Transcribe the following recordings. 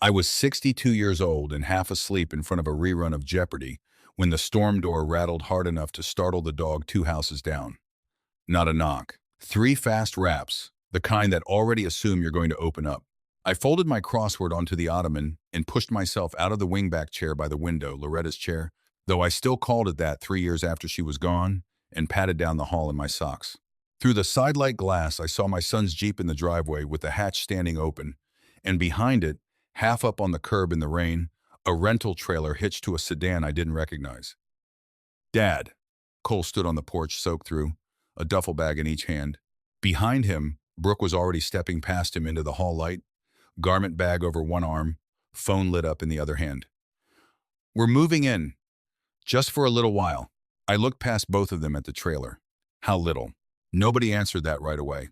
I was 62 years old and half asleep in front of a rerun of Jeopardy when the storm door rattled hard enough to startle the dog 2 houses down. Not a knock. 3 fast raps, the kind that already assume you're going to open up. I folded my crossword onto the ottoman and pushed myself out of the wingback chair by the window, Loretta's chair, though I still called it that 3 years after she was gone, and patted down the hall in my socks. Through the sidelight glass, I saw my son's Jeep in the driveway with the hatch standing open, and behind it, half up on the curb in the rain, a rental trailer hitched to a sedan I didn't recognize. Dad. Cole stood on the porch soaked through, a duffel bag in each hand. Behind him, Brooke was already stepping past him into the hall light, garment bag over one arm, phone lit up in the other hand. We're moving in. Just for a little while. I looked past both of them at the trailer. How little? Nobody answered that right away,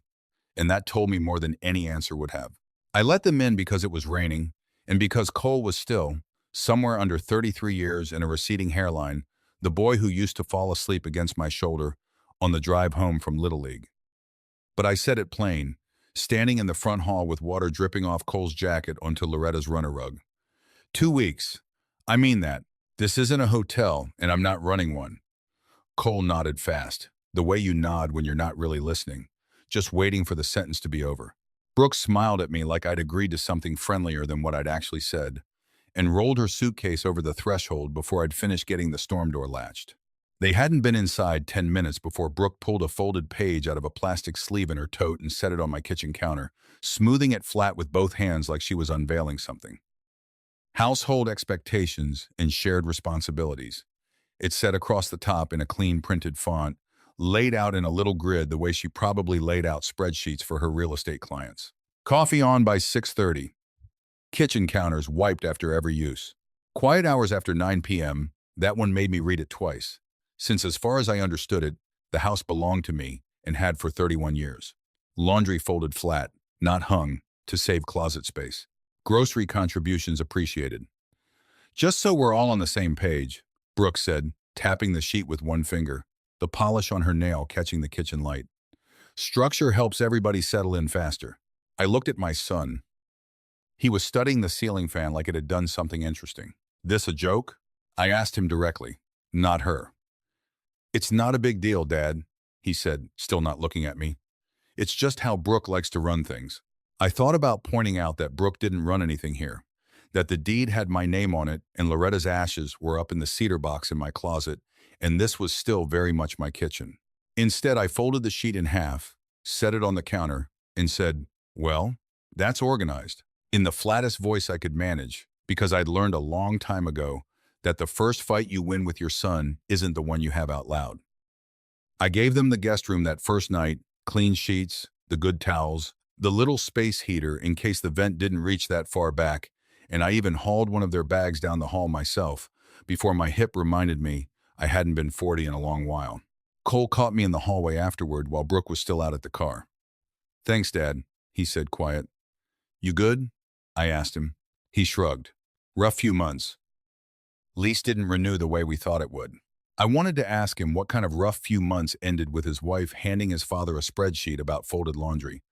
and that told me more than any answer would have. I let them in because it was raining, and because Cole was still, somewhere under 33 years and a receding hairline, the boy who used to fall asleep against my shoulder on the drive home from Little League. But I said it plain, standing in the front hall with water dripping off Cole's jacket onto Loretta's runner rug. 2 weeks. I mean that. This isn't a hotel, and I'm not running one. Cole nodded fast, the way you nod when you're not really listening, just waiting for the sentence to be over. Brooke smiled at me like I'd agreed to something friendlier than what I'd actually said, and rolled her suitcase over the threshold before I'd finished getting the storm door latched. They hadn't been inside 10 minutes before Brooke pulled a folded page out of a plastic sleeve in her tote and set it on my kitchen counter, smoothing it flat with both hands like she was unveiling something. Household expectations and shared responsibilities. It said across the top in a clean printed font, laid out in a little grid the way she probably laid out spreadsheets for her real estate clients. Coffee on by 6:30. Kitchen counters wiped after every use. Quiet hours after 9 p.m., that one made me read it twice, since as far as I understood it, the house belonged to me and had for 31 years. Laundry folded flat, not hung, to save closet space. Grocery contributions appreciated. Just so we're all on the same page, Brooke said, tapping the sheet with one finger, the polish on her nail catching the kitchen light. Structure helps everybody settle in faster. I looked at my son. He was studying the ceiling fan like it had done something interesting. This a joke? I asked him directly, not her. It's not a big deal, Dad, he said, still not looking at me. It's just how Brooke likes to run things. I thought about pointing out that Brooke didn't run anything here, that the deed had my name on it and Loretta's ashes were up in the cedar box in my closet, and this was still very much my kitchen. Instead, I folded the sheet in half, set it on the counter, and said, well, that's organized, in the flattest voice I could manage, because I'd learned a long time ago that the first fight you win with your son isn't the one you have out loud. I gave them the guest room that first night, clean sheets, the good towels, the little space heater in case the vent didn't reach that far back, and I even hauled one of their bags down the hall myself before my hip reminded me I hadn't been 40 in a long while. Cole caught me in the hallway afterward while Brooke was still out at the car. Thanks, Dad, he said quiet. You good? I asked him. He shrugged. Rough few months. Lease didn't renew the way we thought it would. I wanted to ask him what kind of rough few months ended with his wife handing his father a spreadsheet about folded laundry.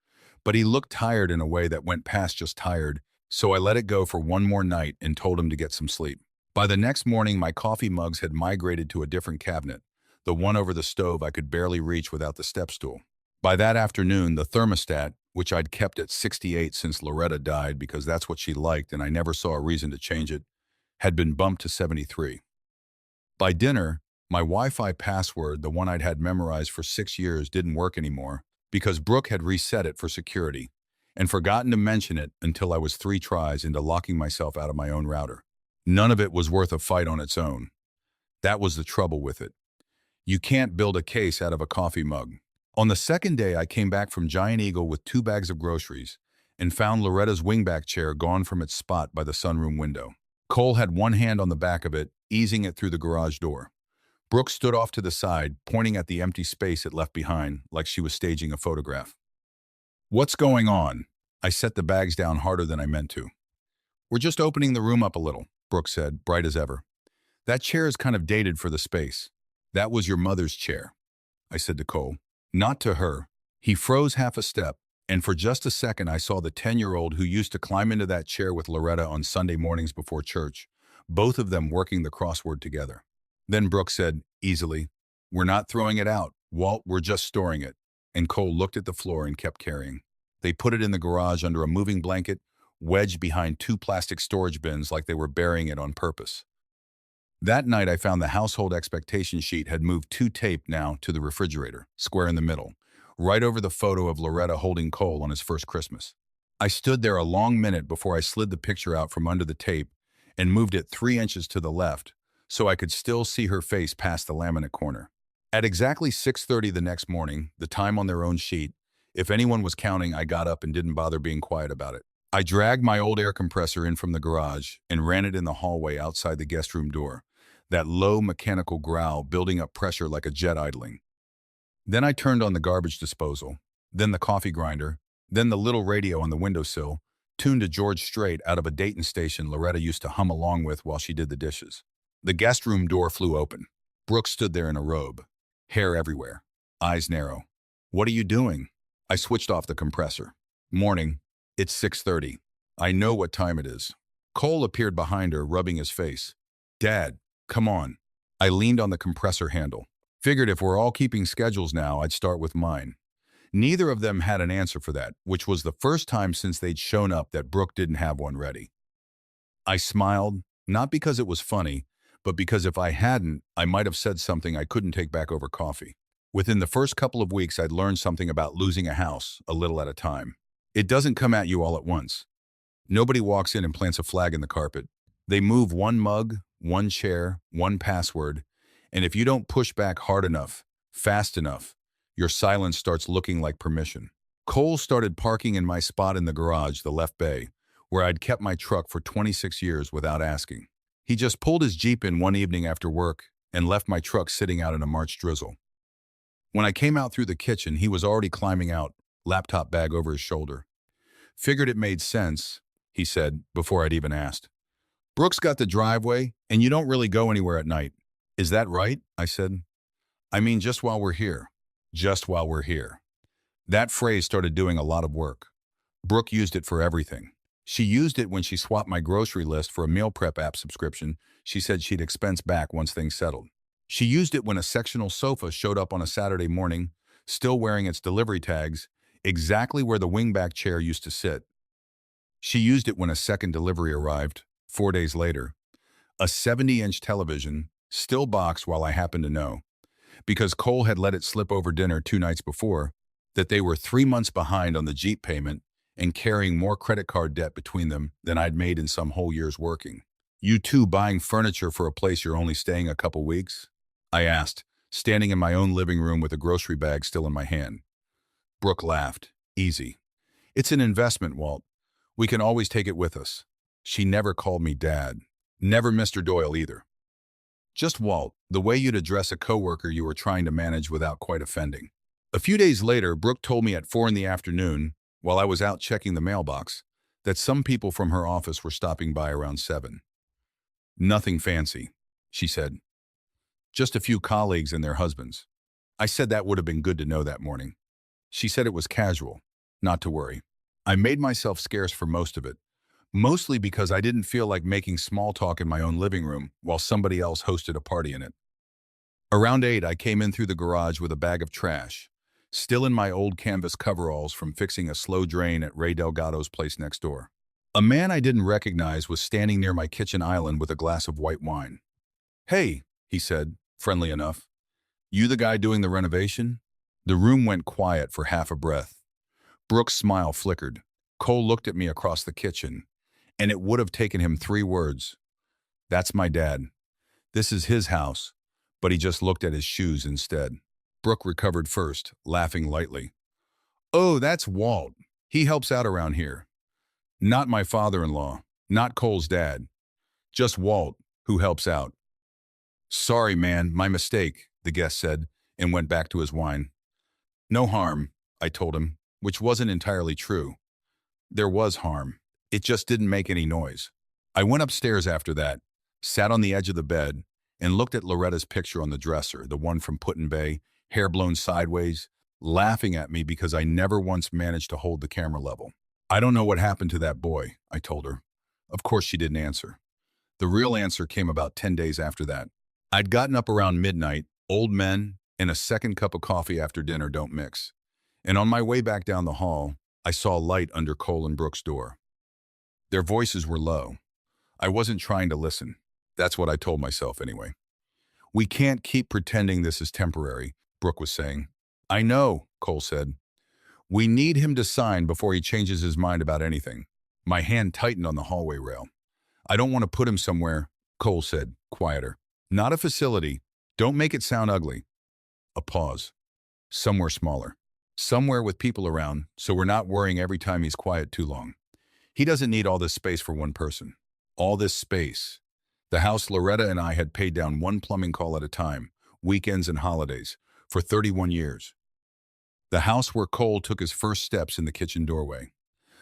But he looked tired in a way that went past just tired, so I let it go for one more night and told him to get some sleep. By the next morning, my coffee mugs had migrated to a different cabinet, the one over the stove I could barely reach without the step stool. By that afternoon, the thermostat, which I'd kept at 68 since Loretta died because that's what she liked and I never saw a reason to change it, had been bumped to 73. By dinner, my Wi-Fi password, the one I'd had memorized for 6 years, didn't work anymore because Brooke had reset it for security and forgotten to mention it until I was 3 tries into locking myself out of my own router. None of it was worth a fight on its own. That was the trouble with it. You can't build a case out of a coffee mug. On the second day, I came back from Giant Eagle with 2 bags of groceries and found Loretta's wingback chair gone from its spot by the sunroom window. Cole had one hand on the back of it, easing it through the garage door. Brooke stood off to the side, pointing at the empty space it left behind, like she was staging a photograph. What's going on? I set the bags down harder than I meant to. We're just opening the room up a little, Brooke said, bright as ever. That chair is kind of dated for the space. That was your mother's chair, I said to Cole. Not to her. He froze half a step, And for just a second, I saw the 10-year-old who used to climb into that chair with Loretta on Sunday mornings before church, both of them working the crossword together. Then Brooke said, easily, "We're not throwing it out, Walt, we're just storing it." And Cole looked at the floor and kept carrying. They put it in the garage under a moving blanket, wedged behind two plastic storage bins like they were burying it on purpose. That night, I found the household expectation sheet had moved two tape now to the refrigerator, square in the middle, right over the photo of Loretta holding Cole on his first Christmas. I stood there a long minute before I slid the picture out from under the tape and moved it 3 inches to the left so I could still see her face past the laminate corner. At exactly 6:30 the next morning, the time on their own sheet, if anyone was counting, I got up and didn't bother being quiet about it. I dragged my old air compressor in from the garage and ran it in the hallway outside the guest room door, that low mechanical growl building up pressure like a jet idling. Then I turned on the garbage disposal, then the coffee grinder, then the little radio on the windowsill, tuned to George Strait out of a Dayton station Loretta used to hum along with while she did the dishes. The guest room door flew open. Brooke stood there in a robe, hair everywhere, eyes narrow. "What are you doing?" I switched off the compressor. "Morning. It's 6:30. I know what time it is." Cole appeared behind her, rubbing his face. "Dad, come on." I leaned on the compressor handle. Figured if we're all keeping schedules now, I'd start with mine. Neither of them had an answer for that, which was the first time since they'd shown up that Brooke didn't have one ready. I smiled, not because it was funny, but because if I hadn't, I might have said something I couldn't take back over coffee. Within the first couple of weeks, I'd learned something about losing a house, a little at a time. It doesn't come at you all at once. Nobody walks in and plants a flag in the carpet. They move one mug, one chair, one password, and if you don't push back hard enough, fast enough, your silence starts looking like permission. Cole started parking in my spot in the garage, the left bay, where I'd kept my truck for 26 years without asking. He just pulled his Jeep in one evening after work and left my truck sitting out in a March drizzle. When I came out through the kitchen, he was already climbing out, laptop bag over his shoulder. "Figured it made sense," he said, before I'd even asked. "Brooke's got the driveway, and you don't really go anywhere at night. Is that right?" I said. "I mean, just while we're here. Just while we're here." That phrase started doing a lot of work. Brooke used it for everything. She used it when she swapped my grocery list for a meal prep app subscription she said she'd expense back once things settled. She used it when a sectional sofa showed up on a Saturday morning, still wearing its delivery tags, exactly where the wingback chair used to sit. She used it when a second delivery arrived, 4 days later. A 70-inch television, still boxed while I happened to know, because Cole had let it slip over dinner 2 nights before, that they were 3 months behind on the Jeep payment and carrying more credit card debt between them than I'd made in some whole year's working. "You two buying furniture for a place you're only staying a couple weeks?" I asked, standing in my own living room with a grocery bag still in my hand. Brooke laughed. "Easy. It's an investment, Walt. We can always take it with us." She never called me Dad. Never Mr. Doyle either. Just Walt, the way you'd address a coworker you were trying to manage without quite offending. A few days later, Brooke told me at 4 in the afternoon, while I was out checking the mailbox, that some people from her office were stopping by around 7. "Nothing fancy," she said. "Just a few colleagues and their husbands." I said that would have been good to know that morning. She said it was casual, not to worry. I made myself scarce for most of it, mostly because I didn't feel like making small talk in my own living room while somebody else hosted a party in it. Around 8, I came in through the garage with a bag of trash, still in my old canvas coveralls from fixing a slow drain at Ray Delgado's place next door. A man I didn't recognize was standing near my kitchen island with a glass of white wine. "Hey," he said, friendly enough. "You the guy doing the renovation?" The room went quiet for half a breath. Brooke's smile flickered. Cole looked at me across the kitchen, and it would have taken him 3 words. "That's my dad. This is his house," but he just looked at his shoes instead. Brooke recovered first, laughing lightly. "Oh, that's Walt. He helps out around here. Not my father-in-law, not Cole's dad. Just Walt, who helps out." "Sorry, man, my mistake," the guest said, and went back to his wine. "No harm," I told him, which wasn't entirely true. There was harm. It just didn't make any noise. I went upstairs after that, sat on the edge of the bed, and looked at Loretta's picture on the dresser, the one from Put-in-Bay, hair blown sideways, laughing at me because I never once managed to hold the camera level. I don't know what happened to that boy, I told her. Of course she didn't answer. The real answer came about 10 days after that. I'd gotten up around midnight, old men, and a second cup of coffee after dinner don't mix. And on my way back down the hall, I saw a light under Cole and Brooke's door. Their voices were low. I wasn't trying to listen. That's what I told myself anyway. We can't keep pretending this is temporary, Brooke was saying. I know, Cole said. We need him to sign before he changes his mind about anything. My hand tightened on the hallway rail. I don't want to put him somewhere, Cole said, quieter. Not a facility. Don't make it sound ugly. A pause. Somewhere smaller. Somewhere with people around, so we're not worrying every time he's quiet too long. He doesn't need all this space for one person. All this space. The house Loretta and I had paid down one plumbing call at a time, weekends and holidays, for 31 years. The house where Cole took his first steps in the kitchen doorway.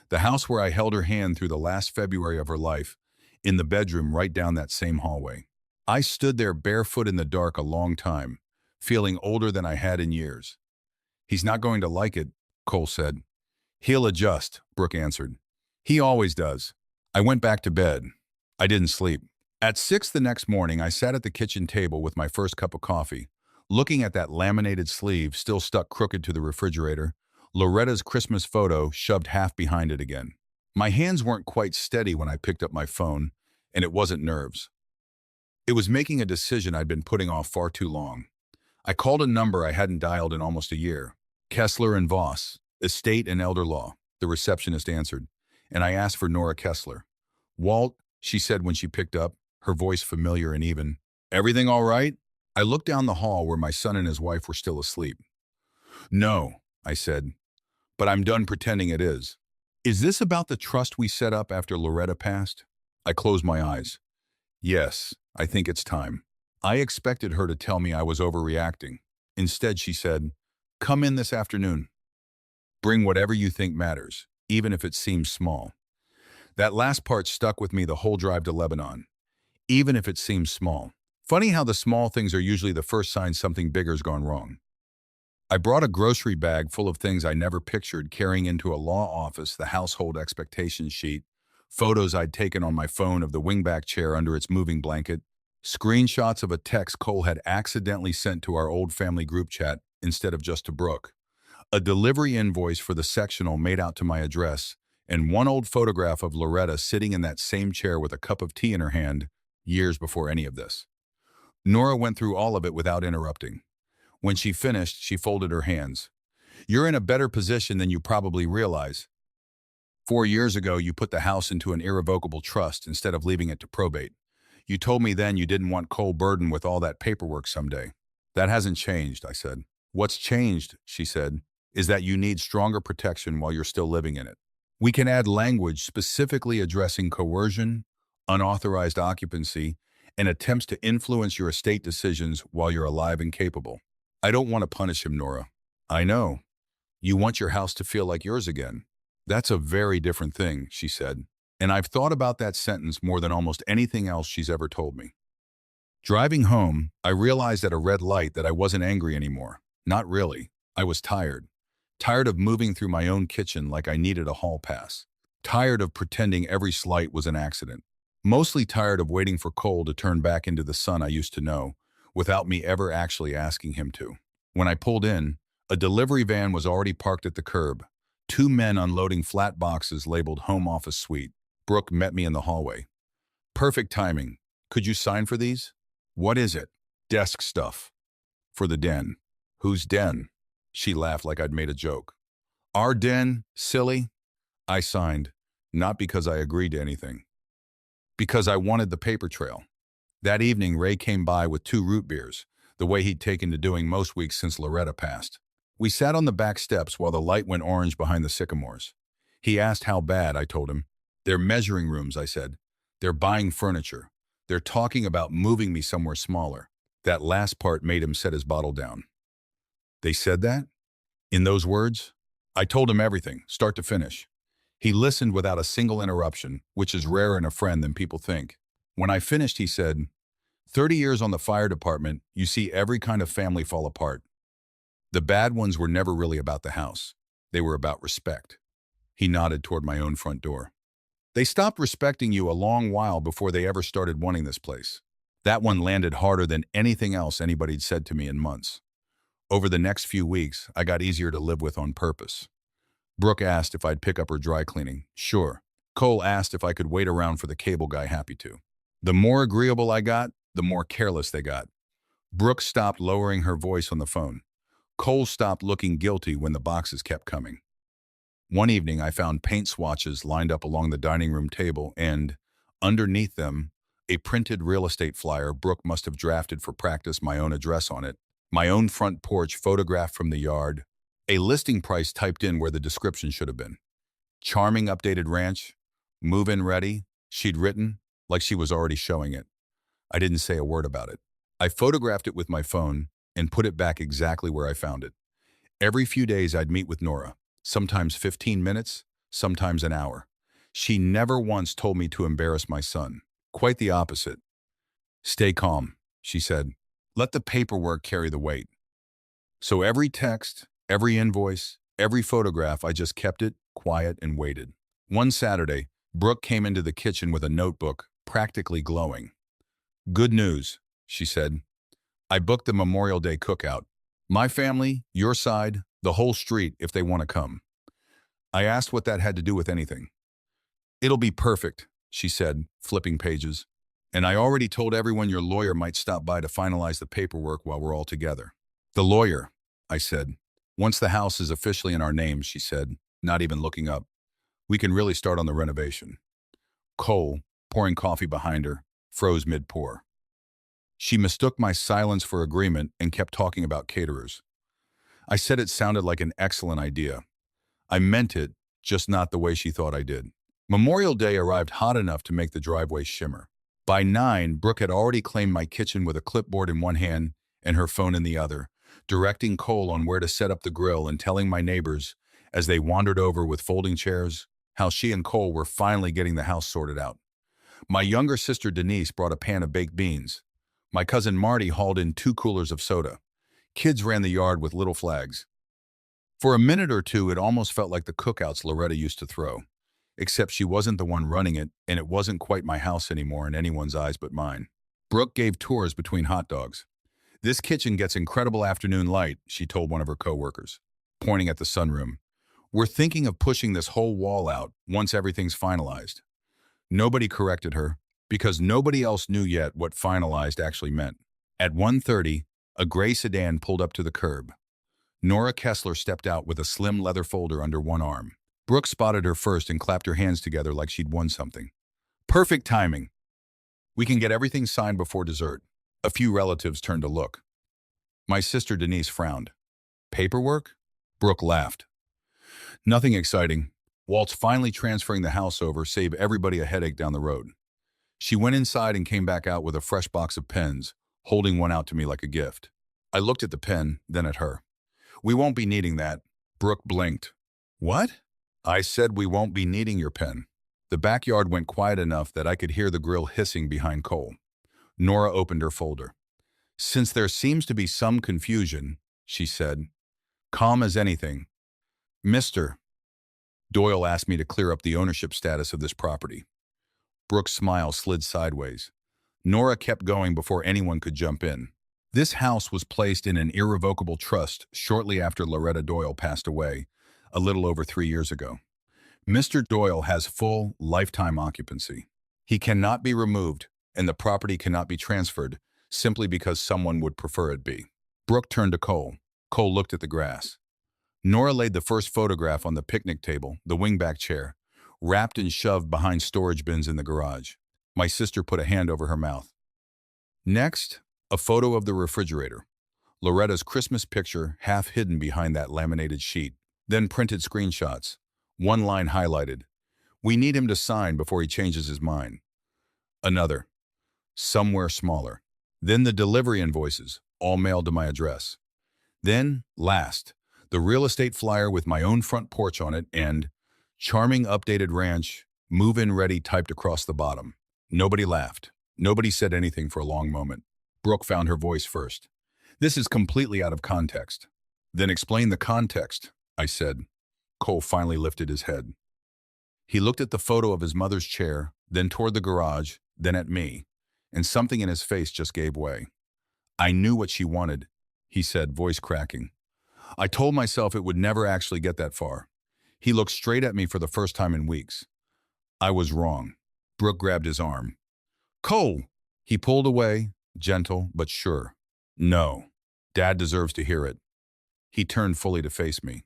The house where I held her hand through the last February of her life, in the bedroom right down that same hallway. I stood there barefoot in the dark a long time, feeling older than I had in years. He's not going to like it, Cole said. He'll adjust, Brooke answered. He always does. I went back to bed. I didn't sleep. At 6 the next morning, I sat at the kitchen table with my first cup of coffee, looking at that laminated sleeve still stuck crooked to the refrigerator, Loretta's Christmas photo shoved half behind it again. My hands weren't quite steady when I picked up my phone, and it wasn't nerves. It was making a decision I'd been putting off far too long. I called a number I hadn't dialed in almost a year. Kessler and Voss, Estate and Elder Law, the receptionist answered, and I asked for Nora Kessler. Walt, she said when she picked up, her voice familiar and even. Everything all right? I looked down the hall where my son and his wife were still asleep. No, I said, but I'm done pretending it is. Is this about the trust we set up after Loretta passed? I closed my eyes. Yes, I think it's time. I expected her to tell me I was overreacting. Instead, she said, come in this afternoon. Bring whatever you think matters, even if it seems small. That last part stuck with me the whole drive to Lebanon. Even if it seems small. Funny how the small things are usually the first sign something bigger's gone wrong. I brought a grocery bag full of things I never pictured carrying into a law office, the household expectations sheet, photos I'd taken on my phone of the wingback chair under its moving blanket, screenshots of a text Cole had accidentally sent to our old family group chat instead of just to Brooke, a delivery invoice for the sectional made out to my address, and one old photograph of Loretta sitting in that same chair with a cup of tea in her hand years before any of this. Nora went through all of it without interrupting. When she finished, she folded her hands. You're in a better position than you probably realize. 4 years ago, you put the house into an irrevocable trust instead of leaving it to probate. You told me then you didn't want Cole burdened with all that paperwork someday. That hasn't changed, I said. What's changed, she said, is that you need stronger protection while you're still living in it. We can add language specifically addressing coercion, unauthorized occupancy, and attempts to influence your estate decisions while you're alive and capable. I don't want to punish him, Nora. I know. You want your house to feel like yours again. That's a very different thing, she said. And I've thought about that sentence more than almost anything else she's ever told me. Driving home, I realized at a red light that I wasn't angry anymore. Not really. I was tired. Tired of moving through my own kitchen like I needed a hall pass. Tired of pretending every slight was an accident. Mostly tired of waiting for Cole to turn back into the son I used to know, without me ever actually asking him to. When I pulled in, a delivery van was already parked at the curb. 2 men unloading flat boxes labeled Home Office Suite. Brooke met me in the hallway. Perfect timing. Could you sign for these? What is it? Desk stuff. For the den. Whose den? She laughed like I'd made a joke. Our den, silly? I signed, not because I agreed to anything. Because I wanted the paper trail. That evening, Ray came by with 2 root beers, the way he'd taken to doing most weeks since Loretta passed. We sat on the back steps while the light went orange behind the sycamores. He asked how bad, I told him. They're measuring rooms, I said. They're buying furniture. They're talking about moving me somewhere smaller. That last part made him set his bottle down. They said that? In those words? I told him everything, start to finish. He listened without a single interruption, which is rarer in a friend than people think. When I finished, he said, 30 years on the fire department, you see every kind of family fall apart. The bad ones were never really about the house. They were about respect. He nodded toward my own front door. They stopped respecting you a long while before they ever started wanting this place. That one landed harder than anything else anybody'd said to me in months. Over the next few weeks, I got easier to live with on purpose. Brooke asked if I'd pick up her dry cleaning. Sure. Cole asked if I could wait around for the cable guy. Happy to. The more agreeable I got, the more careless they got. Brooke stopped lowering her voice on the phone. Cole stopped looking guilty when the boxes kept coming. One evening, I found paint swatches lined up along the dining room table and, underneath them, a printed real estate flyer Brooke must have drafted for practice, my own address on it, my own front porch photographed from the yard, a listing price typed in where the description should have been. Charming updated ranch, move-in ready, she'd written, like she was already showing it. I didn't say a word about it. I photographed it with my phone and put it back exactly where I found it. Every few days I'd meet with Nora, sometimes 15 minutes, sometimes an hour. She never once told me to embarrass my son. Quite the opposite. Stay calm, she said. Let the paperwork carry the weight. So every text, every invoice, every photograph, I just kept it quiet and waited. One Saturday, Brooke came into the kitchen with a notebook, practically glowing. Good news, she said. I booked the Memorial Day cookout. My family, your side, the whole street if they want to come. I asked what that had to do with anything. It'll be perfect, she said, flipping pages. And I already told everyone your lawyer might stop by to finalize the paperwork while we're all together. The lawyer, I said. Once the house is officially in our names, she said, not even looking up, we can really start on the renovation. Cole, pouring coffee behind her, froze mid-pour. She mistook my silence for agreement and kept talking about caterers. I said it sounded like an excellent idea. I meant it, just not the way she thought I did. Memorial Day arrived hot enough to make the driveway shimmer. By 9, Brooke had already claimed my kitchen with a clipboard in one hand and her phone in the other, directing Cole on where to set up the grill and telling my neighbors, as they wandered over with folding chairs, how she and Cole were finally getting the house sorted out. My younger sister Denise brought a pan of baked beans. My cousin Marty hauled in 2 coolers of soda. Kids ran the yard with little flags. For a minute or two, it almost felt like the cookouts Loretta used to throw. Except she wasn't the one running it, and it wasn't quite my house anymore in anyone's eyes but mine. Brooke gave tours between hot dogs. This kitchen gets incredible afternoon light, she told one of her coworkers, pointing at the sunroom. We're thinking of pushing this whole wall out once everything's finalized. Nobody corrected her, because nobody else knew yet what finalized actually meant. At 1:30, a gray sedan pulled up to the curb. Nora Kessler stepped out with a slim leather folder under one arm. Brooke spotted her first and clapped her hands together like she'd won something. Perfect timing. We can get everything signed before dessert. A few relatives turned to look. My sister Denise frowned. Paperwork? Brooke laughed. Nothing exciting. Walt's finally transferring the house over, save everybody a headache down the road. She went inside and came back out with a fresh box of pens, holding one out to me like a gift. I looked at the pen, then at her. We won't be needing that. Brooke blinked. What? I said we won't be needing your pen. The backyard went quiet enough that I could hear the grill hissing behind Cole. Nora opened her folder. Since there seems to be some confusion, she said, calm as anything. Mr. Doyle asked me to clear up the ownership status of this property. Brooke's smile slid sideways. Nora kept going before anyone could jump in. This house was placed in an irrevocable trust shortly after Loretta Doyle passed away, a little over 3 years ago. Mr. Doyle has full, lifetime occupancy. He cannot be removed, and the property cannot be transferred simply because someone would prefer it be. Brooke turned to Cole. Cole looked at the grass. Nora laid the first photograph on the picnic table, the wingback chair, wrapped and shoved behind storage bins in the garage. My sister put a hand over her mouth. Next, a photo of the refrigerator. Loretta's Christmas picture half hidden behind that laminated sheet. Then printed screenshots. One line highlighted. We need him to sign before he changes his mind. Another. Somewhere smaller. Then the delivery invoices, all mailed to my address. Then, last, the real estate flyer with my own front porch on it and charming updated ranch, move-in ready typed across the bottom. Nobody laughed. Nobody said anything for a long moment. Brooke found her voice first. This is completely out of context. Then explain the context, I said. Cole finally lifted his head. He looked at the photo of his mother's chair, then toward the garage, then at me, and something in his face just gave way. I knew what she wanted, he said, voice cracking. I told myself it would never actually get that far. He looked straight at me for the first time in weeks. I was wrong. Brooke grabbed his arm. Cole! He pulled away, gentle but sure. No. Dad deserves to hear it. He turned fully to face me.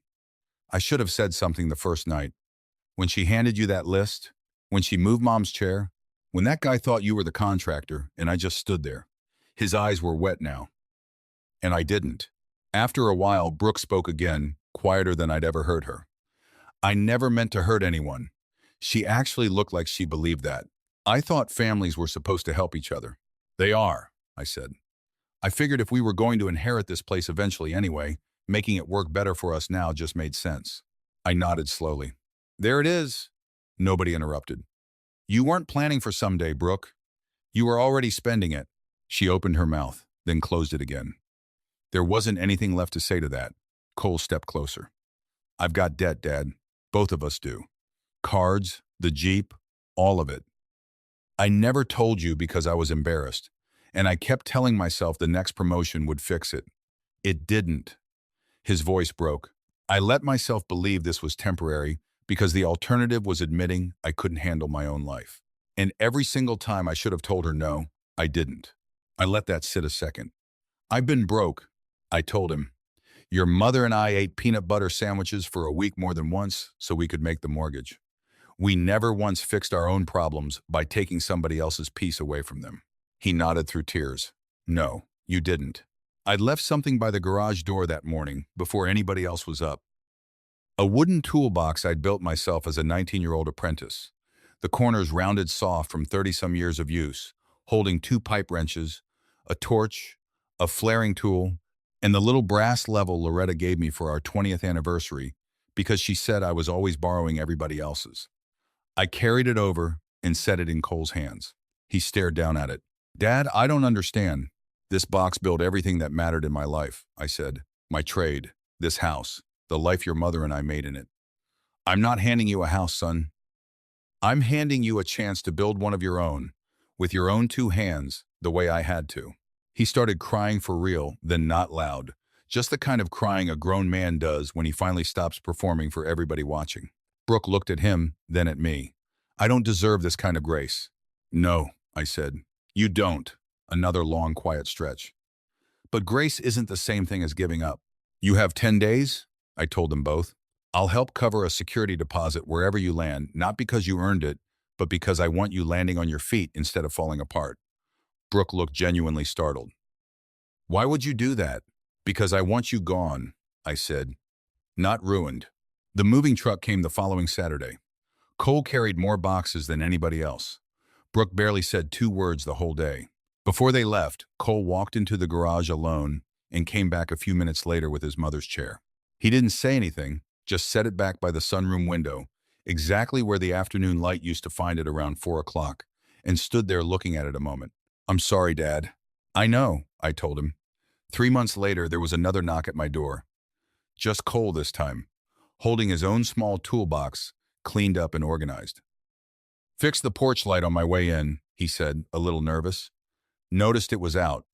I should have said something the first night. When she handed you that list, when she moved Mom's chair, when that guy thought you were the contractor, and I just stood there. His eyes were wet now. And I didn't. After a while, Brooke spoke again, quieter than I'd ever heard her. I never meant to hurt anyone. She actually looked like she believed that. I thought families were supposed to help each other. They are, I said. I figured if we were going to inherit this place eventually anyway, making it work better for us now just made sense. I nodded slowly. There it is. Nobody interrupted. You weren't planning for someday, Brooke. You were already spending it. She opened her mouth, then closed it again. There wasn't anything left to say to that. Cole stepped closer. I've got debt, Dad. Both of us do. Cards, the Jeep, all of it. I never told you because I was embarrassed, and I kept telling myself the next promotion would fix it. It didn't. His voice broke. I let myself believe this was temporary because the alternative was admitting I couldn't handle my own life. And every single time I should have told her no, I didn't. I let that sit a second. I've been broke, I told him. Your mother and I ate peanut butter sandwiches for a week more than once so we could make the mortgage. We never once fixed our own problems by taking somebody else's peace away from them. He nodded through tears. No, you didn't. I'd left something by the garage door that morning before anybody else was up. A wooden toolbox I'd built myself as a 19-year-old apprentice. The corners rounded soft from 30-some years of use, holding 2 pipe wrenches, a torch, a flaring tool, and the little brass level Loretta gave me for our 20th anniversary because she said I was always borrowing everybody else's. I carried it over and set it in Cole's hands. He stared down at it. Dad, I don't understand. This box built everything that mattered in my life, I said. My trade, this house, the life your mother and I made in it. I'm not handing you a house, son. I'm handing you a chance to build one of your own, with your own 2 hands, the way I had to. He started crying for real, then not loud. Just the kind of crying a grown man does when he finally stops performing for everybody watching. Brooke looked at him, then at me. I don't deserve this kind of grace. No, I said. You don't. Another long, quiet stretch. But grace isn't the same thing as giving up. You have 10 days, I told them both. I'll help cover a security deposit wherever you land, not because you earned it, but because I want you landing on your feet instead of falling apart. Brooke looked genuinely startled. Why would you do that? Because I want you gone, I said. Not ruined. The moving truck came the following Saturday. Cole carried more boxes than anybody else. Brooke barely said 2 words the whole day. Before they left, Cole walked into the garage alone and came back a few minutes later with his mother's chair. He didn't say anything, just set it back by the sunroom window, exactly where the afternoon light used to find it around 4 o'clock, and stood there looking at it a moment. I'm sorry, Dad. I know, I told him. 3 months later, there was another knock at my door. Just Cole this time, holding his own small toolbox, cleaned up and organized. Fixed the porch light on my way in, he said, a little nervous. Noticed it was out.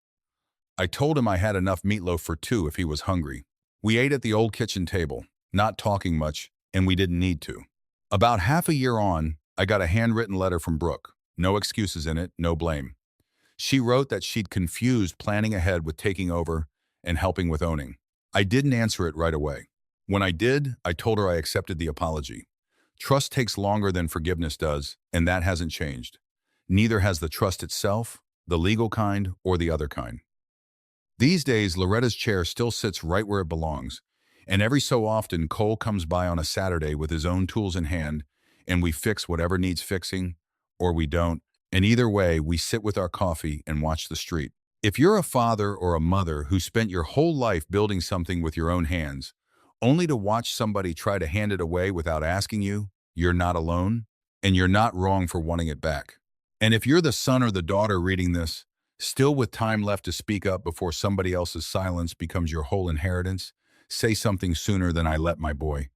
I told him I had enough meatloaf for 2 if he was hungry. We ate at the old kitchen table, not talking much, and we didn't need to. About half a year on, I got a handwritten letter from Brooke. No excuses in it, no blame. She wrote that she'd confused planning ahead with taking over and helping with owning. I didn't answer it right away. When I did, I told her I accepted the apology. Trust takes longer than forgiveness does, and that hasn't changed. Neither has the trust itself, the legal kind, or the other kind. These days, Loretta's chair still sits right where it belongs, and every so often Cole comes by on a Saturday with his own tools in hand, and we fix whatever needs fixing, or we don't, and either way, we sit with our coffee and watch the street. If you're a father or a mother who spent your whole life building something with your own hands, only to watch somebody try to hand it away without asking you, you're not alone, and you're not wrong for wanting it back. And if you're the son or the daughter reading this, still with time left to speak up before somebody else's silence becomes your whole inheritance, Say something sooner than I let my boy.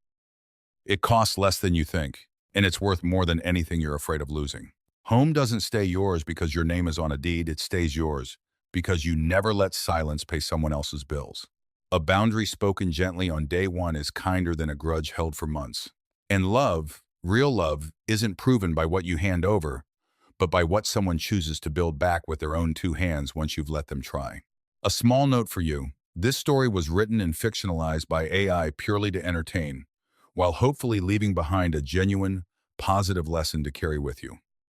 It costs less than you think, and it's worth more than anything you're afraid of losing. Home doesn't stay yours because your name is on a deed, it stays yours because you never let silence pay someone else's bills. A boundary spoken gently on day one is kinder than a grudge held for months. And love, real love, isn't proven by what you hand over, but by what someone chooses to build back with their own two hands once you've let them try. A small note for you. This story was written and fictionalized by AI purely to entertain, while hopefully leaving behind a genuine, positive lesson to carry with you.